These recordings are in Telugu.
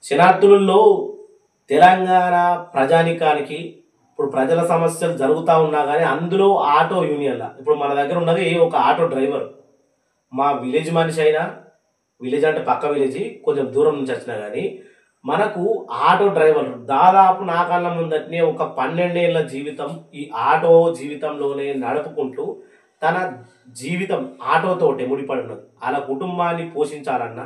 శనార్థులలో తెలంగాణ ప్రజానికానికి ఇప్పుడు ప్రజల సమస్యలు జరుగుతూ ఉన్నా కానీ అందులో ఆటో యూనియన్ల ఇప్పుడు మన దగ్గర ఉన్నది ఒక ఆటో డ్రైవర్. మా విలేజ్ మనిషి అయినా, విలేజ్ అంటే పక్క విలేజ్ కొంచెం దూరం నుంచి వచ్చినా కానీ మనకు ఆటో డ్రైవర్ దాదాపు నా కళ్ళ ముందటనే ఒక 12 ఏళ్ల జీవితం ఈ ఆటో జీవితంలోనే నడుపుకుంటూ తన జీవితం ఆటోతోటే ముడిపడి ఉన్నది. అలా కుటుంబాన్ని పోషించాలన్నా,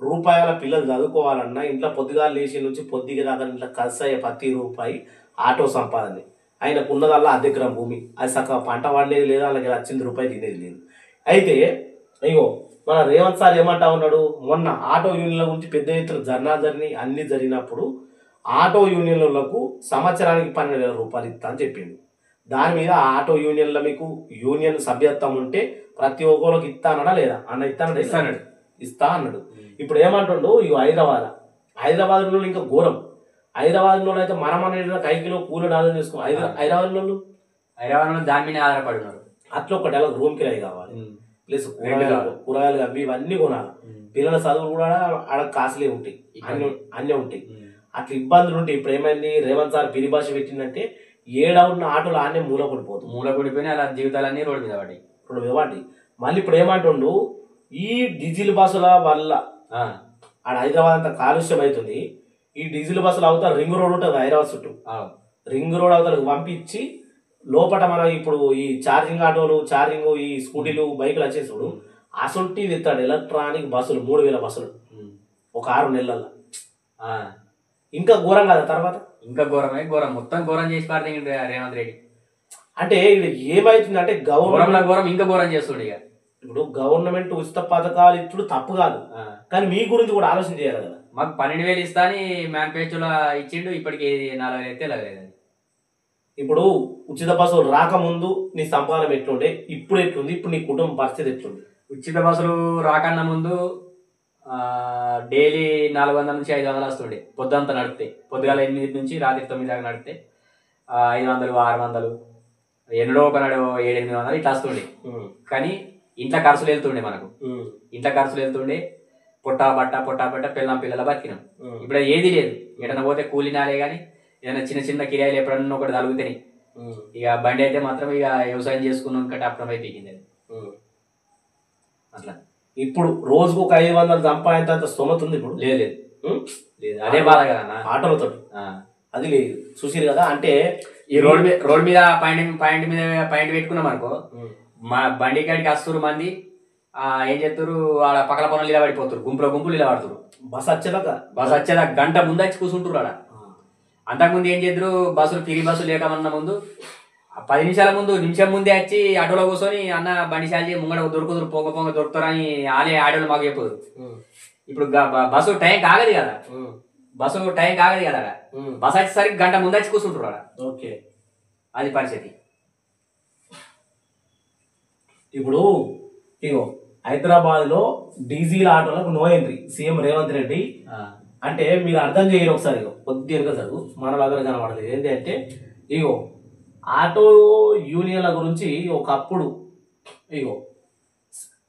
రూపాయల పిల్లలు చదువుకోవాలన్నా, ఇంట్లో పొద్దుగాలు లేచి నుంచి పొద్దుగా దాకా ఇంట్లో ఖర్చు అయ్యే ప్రతి రూపాయి ఆటో సంపాదనే. ఆయనకు ఉన్నదల్లా అద్దెకరం భూమి, అది సగం పంట పండేది లేదు, అలాగే వచ్చింది రూపాయి తినేది లేదు. అయితే అయ్యో మన రేవంత్ సార్ ఏమంటా ఉన్నాడు, మొన్న ఆటో యూనియన్ల గురించి పెద్ద ఎత్తున జర్నీ అన్ని జరిగినప్పుడు ఆటో యూనియన్లకు సంవత్సరానికి 12,000 రూపాయలు ఇస్తా అని చెప్పిండు. దాని మీద ఆటో యూనియన్ల మీకు యూనియన్ సభ్యత్వం ఉంటే ప్రతి ఒక్కరికి ఇస్తా అన్నాడా లేదా అన్న? ఇస్తా అన్నాడు. ఇప్పుడు ఏమంటుండు, ఇగో హైదరాబాద్లో ఇంకా ఘోరం. హైదరాబాద్లో అయితే మనం అనేది కైకిలో కూలి ఆదాయం చేసుకో. హైదరాబాద్లో దాని మీద ఆధారపడి ఉన్నారు. అట్లా ఒకటి అలా రూమ్ కిరాయి కావాలి, ప్లస్ కూరగాయలు అవి ఇవన్నీ కొనాలి. పిల్లల చదువులు కూడా ఆడ కాస్ట్లీ ఉంటాయి, అన్నీ ఉంటాయి. అట్లా ఇబ్బందులు ఉంటాయి. ఇప్పుడు ఏమైంది, రేవంత్ సార్ పిరిభాష పెట్టిందంటే ఉన్న ఆటోలు ఆనే మూలపడిపోయినా అలా జీవితాలన్నీ రోడ్డు మీద పడి. మళ్ళీ ఇప్పుడు ఏమంటుండు, ఈ డీజిల్ బస్సుల వల్ల ఆడ హైదరాబాద్ అంతా కాలుష్యం అవుతుంది. ఈ డీజిల్ బస్సులు అవుతా రింగ్ రోడ్ ఉంటుంది హైదరాబాద్ చుట్టూ, రింగ్ రోడ్ అవతలకు పంపించి లోపల మనం ఇప్పుడు ఈ ఛార్జింగ్ ఆటోలు, ఛార్జింగ్ ఈ స్కూటీలు, బైకులు వచ్చేసాడు అసొంటి తెస్తాడు. ఎలక్ట్రానిక్ బస్సులు 3,000 బస్సులు ఒక 6 నెలల్లో. ఇంకా ఘోరం కదా, తర్వాత ఇంకా ఘోరం మొత్తం ఘోరం చేసి పార్టీ రేవంత్ రెడ్డి. అంటే ఇక్కడ ఏమైతుంది అంటే ఘోరం ఇంకా ఘోరం చేస్తుండే. ఇక ఇప్పుడు గవర్నమెంట్ ఉచిత పథకాలు ఇచ్చుడు తప్పు కాదు, కానీ మీ గురించి కూడా ఆలోచన చేయాలి కదా. మాకు 12,000 ఇస్తా అని మేనిఫెస్టోలో ఇచ్చిండు, ఇప్పటికి 4,000 అయితే లేదండి. ఇప్పుడు ఉచిత బస్సులు రాకముందు నీ సంపాదన ఎట్లుండే, ఇప్పుడు ఎట్లుంది, ఇప్పుడు నీ కుటుంబ పరిస్థితి ఎట్లుంది? ఉచిత బస్సులు రాకన్నా ముందు డైలీ 400 నుంచి 500 వస్తుండే. పొద్దుంతా నడిపితే, పొద్దుగాల 8 నుంచి రాత్రి 9 దాకా నడిపితే 500, 600, ఎన్నడో ఒకనాడు 700-800 ఇట్లా వస్తుండే. కానీ ఇంట్లో ఖర్చులు వెళ్తుండే, మనకు ఇంట్లో ఖర్చులు వెళ్తుండే. పొట్టా బట్ట పిల్లల బతికినాం. ఇప్పుడు ఏది లేదు. ఎటన్నా పోతే కూలినాలే కానీ ఏదైనా చిన్న కిరాయిలు ఎప్పుడన్నా ఒకటి తలుగుతాయి. ఇక బండి అయితే మాత్రం ఇక వ్యవసాయం చేసుకున్నాం కంటే అప్పుడమైతే పీకింది అట్లా. ఇప్పుడు రోజుకు ఒక 500 సంపాదించేంత స్తోమత ఉంది ఇప్పుడు? లేదు. అదే బాధ కదా ఆటోలతో, అది లేదు. చూసిరు కదా. అంటే ఈ రోడ్ మీద పాయింట్ పెట్టుకున్నాం అనుకో, మా బండి కాడికి 10 మంది ఏం చేస్తారు, ఆడ పక్కల పనులు ఇలా పడిపోతారు, గుంపులు ఇలా పడుతున్నారు. బస్ వచ్చేదాకా గంట ముందు వచ్చి కూర్చుంటారు ఆడ. అంతకుముందు ఏం చేద్దరు, ఫ్రీ బస్సులు లేకమన్న ముందు 10 నిమిషాల ముందు, నిమిషం ముందే వచ్చి ఆటోలో కూర్చొని అన్న బండి చాలి ముంగడ దొరుకుతారు, పొంగ దొరుకుతారని ఆడోళ్ళు మాకు చెప్పదు. ఇప్పుడు బస్సు టైం కాగదు కదా, బస్సు వచ్చేసరికి గంట ముందు వచ్చి కూర్చుంటారు ఆడ. ఓకే, అది పరిస్థితి. ఇప్పుడు ఇగో హైదరాబాద్లో డీజిల్ ఆటోలకు no entry CM Revanth Reddy అంటే మీరు అర్థం చేయరు. ఒకసారి కొద్దిగా చదువు మన దగ్గర కనబడలేదు. ఏంటి అంటే ఇగో ఆటో యూనియన్ల గురించి ఒకప్పుడు ఇగో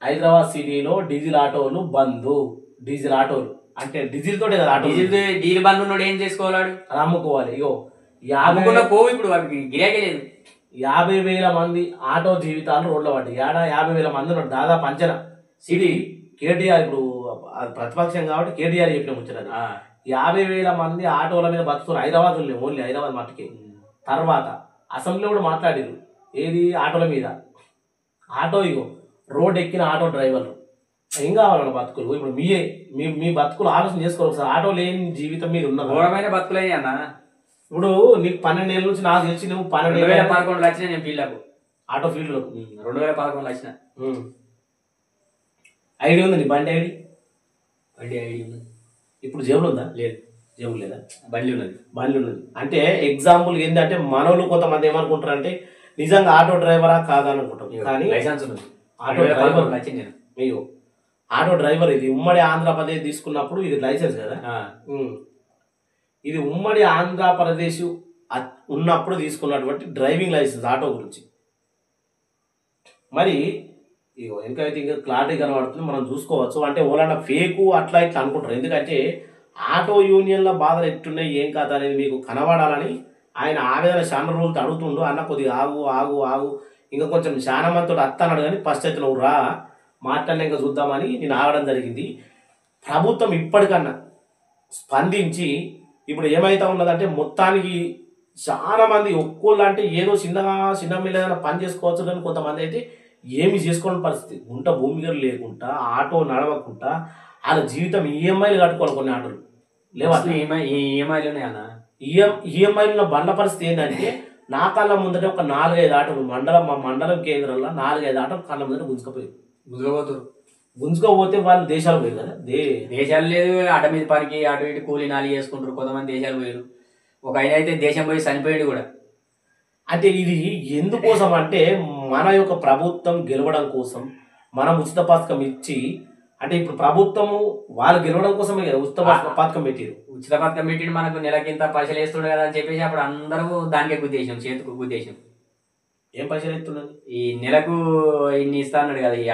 హైదరాబాద్ సిటీలో డీజిల్ ఆటోలు బంద్. డీజిల్ ఆటోలు అంటే డీజిల్ తోటే కదా, డీజిల్ బంద్ ఉన్నాడు, ఏం చేసుకోవాలి, అది అమ్ముకోవాలి. ఇగో ఇప్పుడు గిరాకీ లేదు. 50,000 మంది ఆటో జీవితాలు రోడ్ల పడ్డాయి. 50,000 మంది ఉన్నారు దాదాపు అంచనా. సిటీ కేటీఆర్ ఇప్పుడు ప్రతిపక్షం కాబట్టి కేటీఆర్ చెప్పిన ముచ్చట, 50,000 మంది ఆటోల మీద బతుకున్నారు హైదరాబాద్. ఓన్లీ హైదరాబాద్ మట్టుకి. తర్వాత అసెంబ్లీలో కూడా మాట్లాడారు ఏది ఆటోల మీద. ఆటో ఇగో రోడ్ ఎక్కిన ఆటో డ్రైవర్లు ఏం కావాలన్న బతుకులు. ఇప్పుడు మీ బతుకులు ఆలోచన చేసుకోవాలి ఒకసారి. ఆటో లేని జీవితం మీద ఉన్న ఘోరమైన బతుకులే అన్న. ఇప్పుడు నీకు 12 ఏళ్ళ నుంచి నాకు తెలిసి నువ్వు 2011 వచ్చిన నేను ఫీల్డ్లకు, ఆటో ఫీల్డ్లో 2011 వచ్చిన. ఐడి ఉంది నీ బండి ఐడి ఉంది. ఇప్పుడు జేబులు ఉందా? లేదు. జేబులు లేదా? బండి ఉన్నది. అంటే ఎగ్జాంపుల్ ఏంటంటే మనోళ్ళు కొంతమంది ఏమనుకుంటారు అంటే నిజంగా ఆటో డ్రైవరా కాదా అనుకుంటాం. కానీ లైసెన్స్ ఉన్నది. ఆటో డ్రైవర్ మీరు ఆటో డ్రైవర్. ఇది ఉమ్మడి ఆంధ్రప్రదేశ్ తీసుకున్నప్పుడు ఇది లైసెన్స్ కదా. ఇది ఉమ్మడి ఆంధ్రప్రదేశ్ ఉన్నప్పుడు తీసుకున్నటువంటి డ్రైవింగ్ లైసెన్స్ ఆటో గురించి. మరి ఇగో వెనకైతే ఇంకా క్లారిటీ కనబడుతుంది, మనం చూసుకోవచ్చు. అంటే ఓలాంటి ఫేకు అట్లా ఇట్లా అనుకుంటారు. ఎందుకంటే ఆటో యూనియన్ల బాధలు ఎట్టున్నాయి ఏం కథ అనేది మీకు కనబడాలని ఆయన ఆవేదన చాలా రోజులతో అడుగుతుండు. అన్న కొద్దిగా ఆగు ఆగు ఆగు ఇంకా కొంచెం చాలా మందితో అన్నాడు కానీ ఫస్ట్ అయితే నువ్వు రా మాట్లాడినా ఇంకా చూద్దామని నేను ఆగడం జరిగింది. ప్రభుత్వం ఇప్పటికన్నా స్పందించి ఇప్పుడు ఏమైతా ఉన్నదంటే మొత్తానికి చాలా మంది ఒక్కోళ్ళు అంటే ఏదో చిన్న మీద ఏదైనా పని చేసుకోవచ్చు కానీ కొంతమంది అయితే ఏమి చేసుకోని పరిస్థితి గుంట భూమి గారు లేకుండా ఆటో నడవకుండా వాళ్ళ జీవితం ఈఎంఐలు కట్టుకోవాలి. కొన్ని ఆటోలు లేవా ఈఎంఐలు ఉన్నాయన్న. ఈఎంఐలు ఉన్న బండ్ల పరిస్థితి ఏంటంటే నా కళ్ళ ముందట ఒక 4-5 ఆటోలు మా మండలం కేంద్రంలో 4-5 ఆటోలు కళ్ళ ముందట గుంజుకోపోతే వాళ్ళు దేశాలు పోయారు కదా. దేశాలు లేదు అట మీద పనికి అటు ఇటు కూలీ నాలి చేసుకుంటారు. కొంతమంది దేశాలు పోయారు. ఒక ఆయన అయితే దేశం పోయి చనిపోయాడు కూడా. అంటే ఇది ఎందుకోసం అంటే మన యొక్క ప్రభుత్వం గెలవడం కోసం మనం ఉచిత పథకం ఇచ్చి అంటే ఇప్పుడు ప్రభుత్వము వాళ్ళు గెలవడం కోసమే కదా ఉచిత పథకం పెట్టారు. ఉచిత పథకం పెట్టి మనకు నెలకింత పైసలు వేస్తుండే కదా అని చెప్పేసి అప్పుడు అందరూ దానికే గుద్దేశాం, చేతికి గుద్దేశాం. ఏం పైసలు ఎత్తున్నది ఈ నెలకు ఇన్ని ఇస్తా అన్నాడు కదా ఈ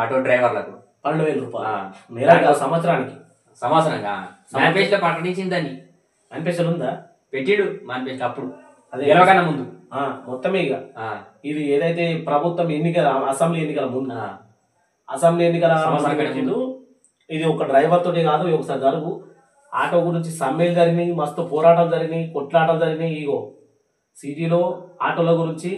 ఆటో డ్రైవర్లకు 12,000 రూపాయలు సంవత్సరానికి. సంవత్సరంగా మేనిఫెస్టో ప్రకటించిందని. మేనిఫెస్టో ఉందా? పెట్టిడు మేనిఫెస్టో అప్పుడు అదే గెలవకన్నా ముందు మొత్తమే. ఇక ఇది ఏదైతే ప్రభుత్వం ఎన్నికల అసెంబ్లీ ఎన్నికల ముందు అసెంబ్లీ ఎన్నికల ముందు ఇది ఒక డ్రైవర్ తోటి కాదు. ఒకసారి జరుగు ఆటో గురించి సమ్మెలు జరిగినాయి, మస్తు పోరాటాలు జరిగినాయి, కొట్లాటలు జరిగినాయి. ఇగో సిటీలో ఆటోల గురించి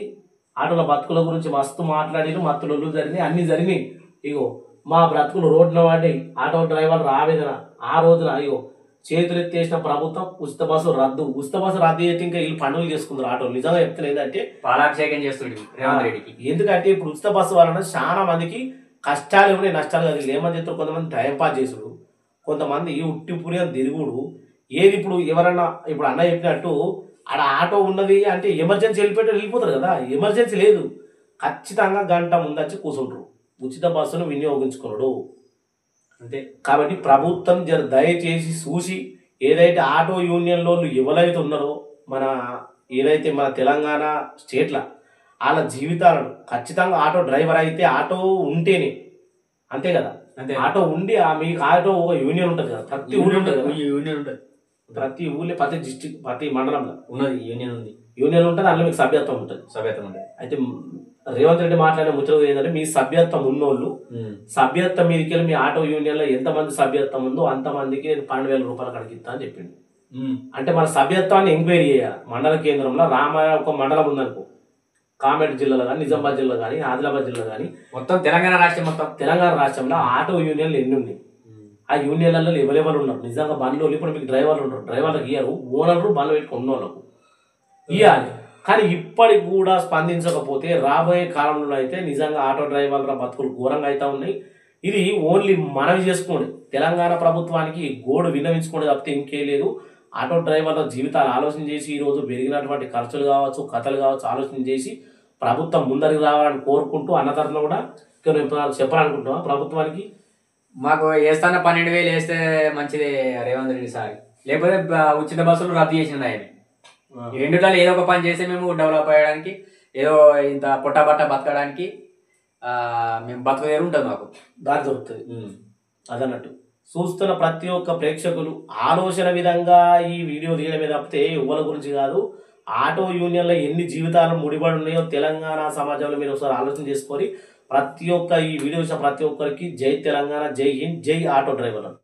ఆటోల బతుకుల గురించి మస్తు మాట్లాడిరు, మత్తులు జరిగినాయి, అన్ని జరిగినాయి. ఇగో మా బ్రతుకులు రోడ్డున పడ్డాయి. ఆటో డ్రైవర్లు ఆవేదన ఆ రోజున ఇగో చేతులు ఎత్తేసిన ప్రభుత్వం ఉచిత బస్సు రద్దు అయితే ఇంకా వీళ్ళు పండుగలు చేసుకుంటారు ఆటోలు. నిజంగా చెప్తున్నా ఏంటంటే పాలాభిషేకం చేస్తుంది రేవంత్ రెడ్డికి. ఎందుకంటే ఇప్పుడు ఉచిత బస్సు వలన చాలా మందికి కష్టాలు ఉన్నాయి, నష్టాలు కాదు. ఏమని చెప్తారు, కొంతమంది టైంపాస్ చేసుడు, కొంతమంది ఉట్టిపురి అని తిరుగుడు. ఏది ఇప్పుడు ఎవరన్నా ఇప్పుడు అన్న చెప్పినట్టు ఆడ ఆటో ఉన్నది అంటే ఎమర్జెన్సీ వెళ్ళిపోతారు కదా. ఎమర్జెన్సీ లేదు, ఖచ్చితంగా గంట ముందొచ్చి కూర్చుంటారు. ఉచిత బస్సును వినియోగించుకున్నాడు అంతే. కాబట్టి ప్రభుత్వం దయచేసి చూసి ఏదైతే ఆటో యూనియన్లో ఎవరైతే ఉన్నారో ఏదైతే మన తెలంగాణ స్టేట్ల వాళ్ళ జీవితాలను ఖచ్చితంగా ఆటో డ్రైవర్ అయితే ఆటో ఉంటేనే అంతే కదా. అంతే ఆటో ఉండి మీకు ఆటో ఒక యూనియన్ ఉంటుంది కదా. ప్రతి ఊళ్ళో ఉంటుంది యూనియన్ ఉంటుంది. ప్రతి ఊళ్ళో ప్రతి డిస్ట్రిక్ట్ ప్రతి మండలంలో ఉన్నది యూనియన్ ఉంది. యూనియన్ ఉంటుంది, అందులో మీకు సభ్యత్వం ఉంటుంది. అయితే రేవంత్ రెడ్డి మాట్లాడిన ముచ్చట ఏంటంటే మీ సభ్యత్వం ఉన్నోళ్ళు సభ్యత్వం మీదకి వెళ్ళి మీ ఆటో యూనియన్ లో ఎంతమంది సభ్యత్వం ఉందో అంతమందికి నేను 12,000 రూపాయలు కడిగిస్తా అని చెప్పిండు. అంటే మన సభ్యత్వాన్ని ఎంక్వైరీ చేయాలి. మండల కేంద్రంలో రామాయ ఒక మండలం ఉందనుకో, కామెట్ జిల్లాలో కానీ, నిజామాబాద్ జిల్లా కానీ, ఆదిలాబాద్ జిల్లా కానీ, మొత్తం తెలంగాణ రాష్ట్రంలో ఆటో యూనియన్లు ఎన్ని ఉన్నాయి, ఆ యూనియన్లలో ఎవరెవరు ఉన్నారు, నిజంగా బండ్లు ఇప్పుడు మీకు డ్రైవర్లు ఉంటారు, డ్రైవర్లకు ఇయ్యారు, ఓనర్లు బండ్లు పెట్టుకుని ఉన్నోళ్ళకు ఇవ్వాలి. కానీ ఇప్పటికి కూడా స్పందించకపోతే రాబోయే కాలంలో అయితే నిజంగా ఆటో డ్రైవర్ల బతుకులు ఘోరంగా అయితే ఉన్నాయి. ఇది ఓన్లీ మనవి చేసుకోండి, తెలంగాణ ప్రభుత్వానికి గోడు విన్నవించుకోండి తప్పితే ఇంకే లేదు. ఆటో డ్రైవర్ల జీవితాలు ఆలోచన చేసి ఈరోజు పెరిగినటువంటి ఖర్చులు కావచ్చు, కథలు కావచ్చు ఆలోచన చేసి ప్రభుత్వం ముందరికి రావాలని కోరుకుంటూ అన్న తరఫున కూడా చెప్పాలనుకుంటున్నాం ప్రభుత్వానికి. మాకు వేస్తాన 12,000 వేస్తే మంచిదే రేవంత్ రెడ్డి సార్, లేకపోతే ఉచిత బస్సులు రద్దు చేసిన ఆయన. ఈ రెండులలో ఏదో ఒక పని చేస్తే మేము డెవలప్ అయ్యడానికి, ఏదో ఇంత పొట్టబట్ట బతకడానికి మేము బతుకుదేరు ఉంటుంది, మాకు దారి దొరుకుతుంది. అదన్నట్టు చూస్తున్న ప్రతి ఒక్క ప్రేక్షకులు ఆలోచన విధంగా ఈ వీడియో తీయడమే తప్పితే యువల గురించి కాదు. ఆటో యూనియన్లో ఎన్ని జీవితాలు ముడిపడి ఉన్నాయో తెలంగాణ సమాజంలో మీరు ఒకసారి ఆలోచన చేసుకొని ప్రతి ఒక్క ఈ వీడియో ప్రతి ఒక్కరికి జై తెలంగాణ, జై హింద్, జై ఆటో డ్రైవర్లు.